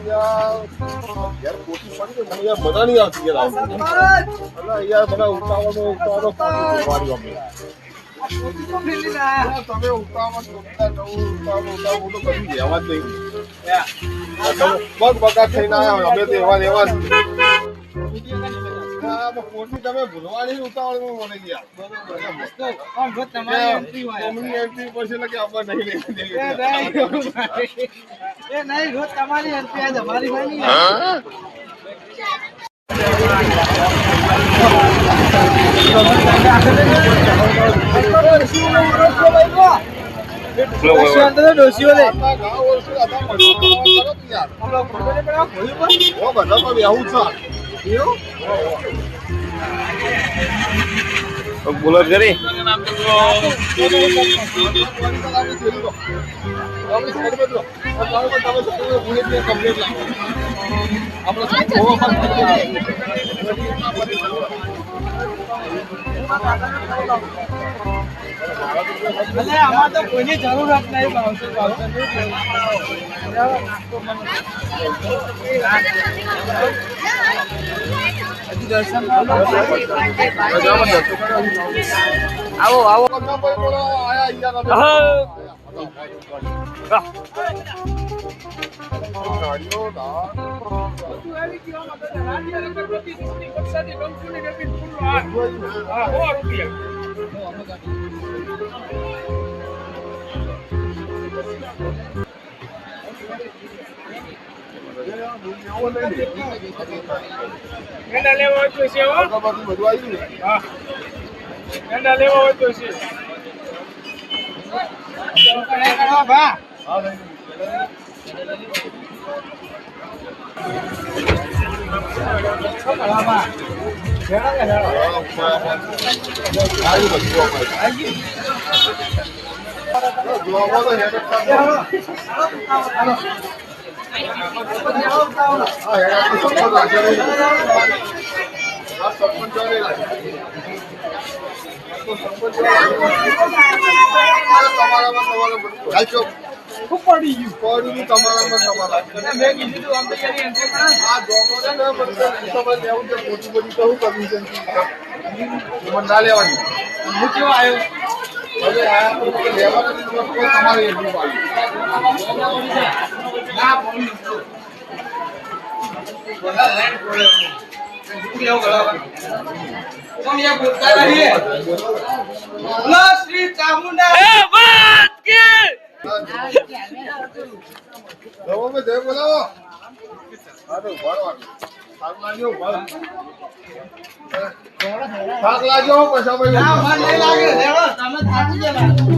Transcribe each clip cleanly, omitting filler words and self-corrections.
યાર કોશિશ કરી તો મને યાર મજા નહીં આવતી યાર અલા યાર મને ઉતાવળો પાડી અમે તમે ઉતાવળ તો કરી દેવા જ નહીં બગ બગાડ થઈને આવ્યા અમે તો એવા એવા કોશિશ તમે ભૂલવાની ઉતાવળમાં મને ગયા તમારી એન્ટ્રી પછી એટલે કે આપણે નહીં એ નહીં રોજ તમારી એન્ટ્રી આજ અમારી ભાઈ બોલો કરી આમાં તો કોઈની જરૂરત નહીં આવો આવો એના લેવા હોય તો છે બધું આવી ને એના લેવા હોય તો છે શ્રી ચામુંડા થાક લાગ્યો પૈસા ભાઈ નહીં લાગે તમે થાકી ગયા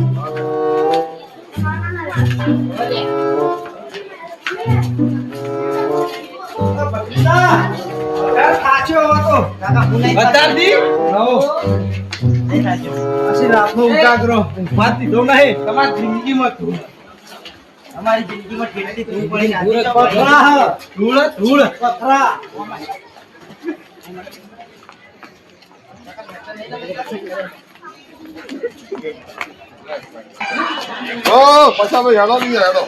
તમારી જિંદગીમાં કેટલી ધૂળ પડી ધૂળ પથરા ઓ પૈસા ભાઈ હેડો નહીં હેડો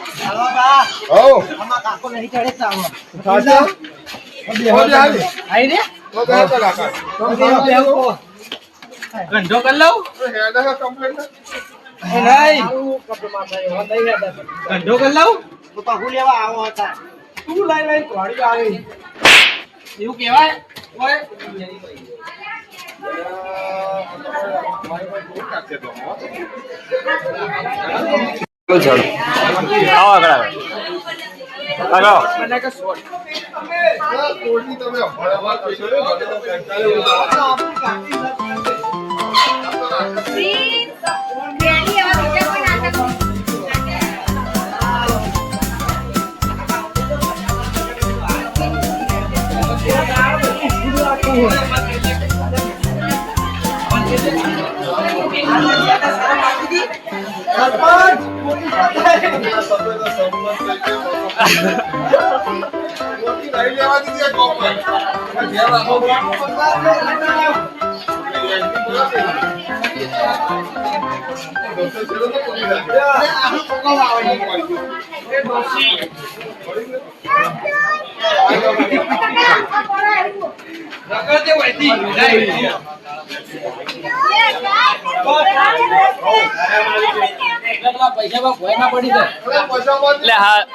ઓ આમાં કાકો નહીં ચડે ચાવો સાચા આઈ રે તો બેહતા કાકા ગંધો કર લઉં હેડા કમ્પ્લેન્ટ નહીં ગંધો કર લઉં તો પાહુ લેવા આવો હતા તું લઈ ઘોડી આવી એવું કહેવાય ઓય મને કે શોટ કોડી તમે ભણવા પૈસા એટલે હા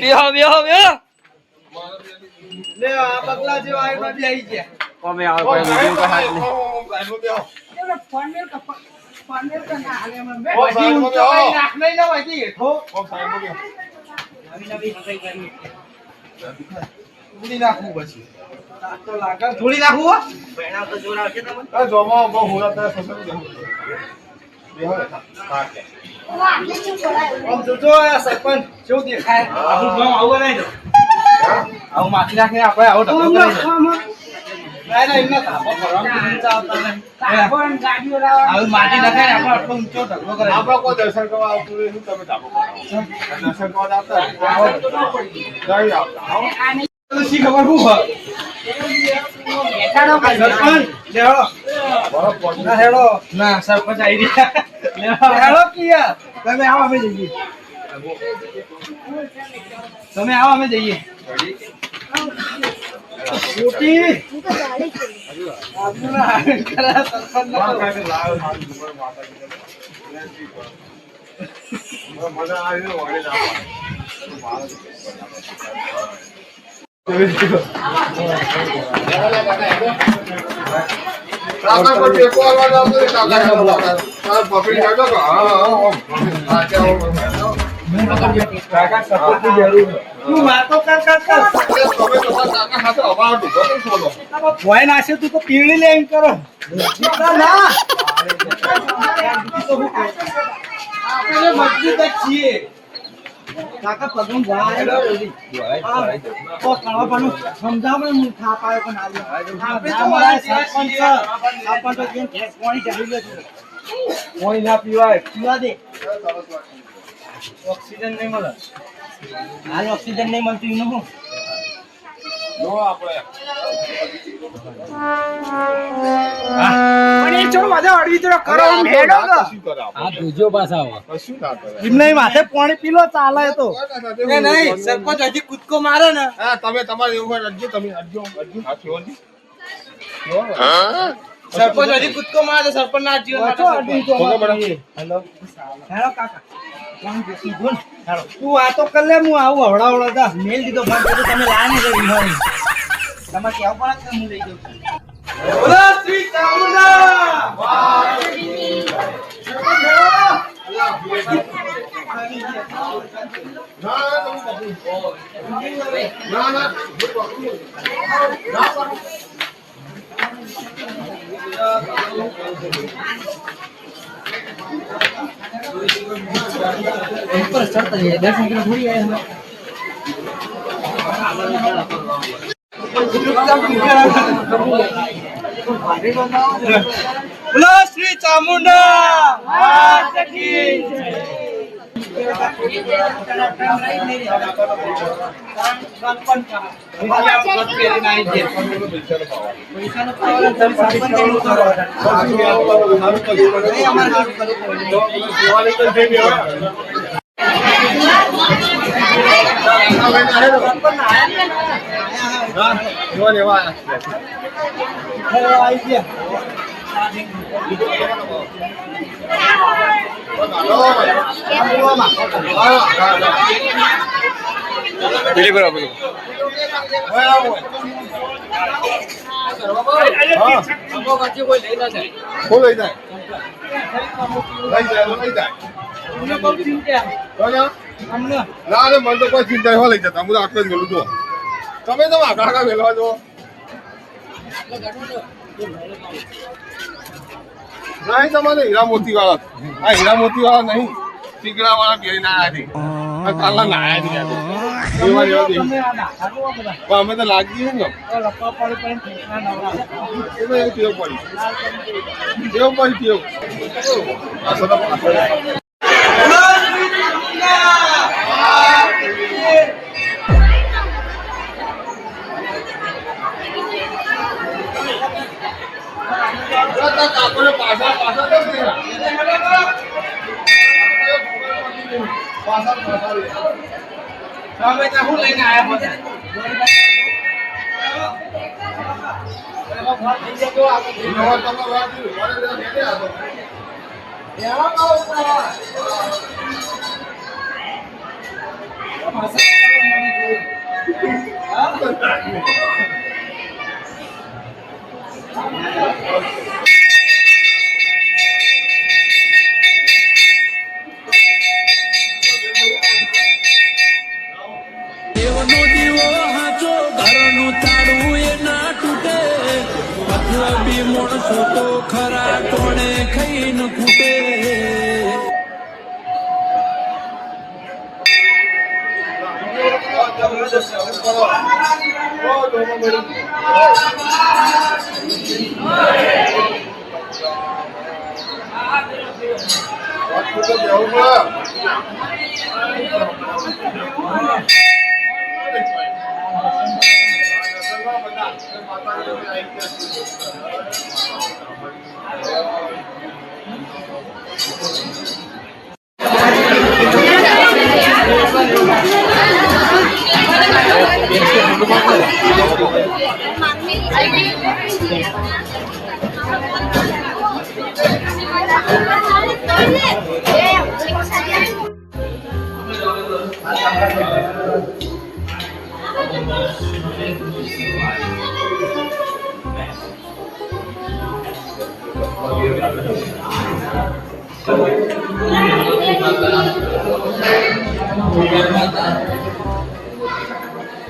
બેહો બેહો બેહો લે આ બગલા જેવા આવીને બેહી ગયા. કોમે આવે કોઈ વિડિયો કા હાથ નહીં વધી ઊંચો કઈ નાખ નહીં ને વધી હેઠો. ધોળી નાખવું પછી. આ તો લાગે ધોળી નાખવું હો. બેણા તો જોર આવશે તમને. આમ જોજો આ સરપંચ કેવું દેખાય. આપણું ગામ આવું નહીં તો. આવું માટી નાખીને આપણે આવો ઢગલો કરી દે. ના ના એમના ધાબો ભરવામાં ઊંચા આવતા નહીં. આવું માટી નાખીને આપણે આટલો ઊંચો ઢગલો કરી દે. આપણા કોઈ દર્શન કરવા આવતું નહીં, તમે ધાબો કરો. દર્શન કરવા આવતા નહીં આવતા. શી ખબર શું હોય? સરપંચ લેહો. ના હેડો. ના સરપંચ આવી ગયા. હેડો કિયા. તમે આવો અમે જઈએ. તમે આવો અમે જઈએ. મોટી આપના ખરા સરપંચ મને ના આવી વળે ના કાકા પર ટેકો આવવાનો આવતો ને કાકા પકડી કાઢો કે કાકા સપોર્ટ ની જરૂર છે. તું વાતો કર તમે તો કાકા સાથે અવાજ ઉભો તો છોડો. ભોય નાશે તું તો પીળી લે એમ કરો. ના આપણે મજબૂત જ છીએ. કાકા પગમ જાય તો કણવા પણ સમજાવે હું થાપ આવ્યો પણ આપણે તો મારા સરપંચ છે. આપણે તો કેમ કેસ પાણી ચાલી લે છે. પાણી ના પીવાય. પીવા દે. ઓક્સિજન નહીં મળે. હાલ ઓક્સિજન નહીં મળતું એનું શું? જો આપણે પણ એ ચલો બધા અડવી તો કરો હેડો તો. શું કરે આપણે? આ બીજો પાછા આવો શું ના કરે? એમ નહીં માથે પાણી પીલો ચાલે તો. નહીં, સરપંચ હજી કૂદકો મારે ને. હા તમે તમારે એવું હોય અરજી તમે અરજી હા શિવજી સરપંચ હજી કૂદકો મારે તો સરપંચ ના જીવન માટે હેલો હેલો કાકા તું વાતો કર લે હું આવું હવડા જા મેલ દીધો ફોન કર્યો તમે લાની જઈ હોય તમારે કેવું પડે કે હું લઈ જાઉં બોલો શ્રી ચામુંડા ના ના ऊपर चढ़ता है दर्शन करने थोड़ी आए हम बोलो श्री चामुंडा माता की પેલી કરો પેલું કોણ લઈ જાય? લઈ જાય. ના રે મને તો કોઈ ચિંતા એવા લઈ જતા હું તો આટલો જ ગયેલું છું. તમે તો આગળ આગળ વેલવા જો નહીં તમારે હીરા મોતી વાળા આ હીરા મોતી વાળા નહીં ટીકડા વાળા બે ના આવ્યા કાલના નાયા છે એવા જેવા દે પણ અમે તો લાગી ને એવું ટેવ પડી આ સદા પાછળ હવે તો હું લઈને આયા બધા દેવનો દીવો હાચો ઘરનું તાળું એ ના તૂટે મતલબી માણસો તો ખરા કોણે ખાઈને ખૂટે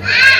Ah!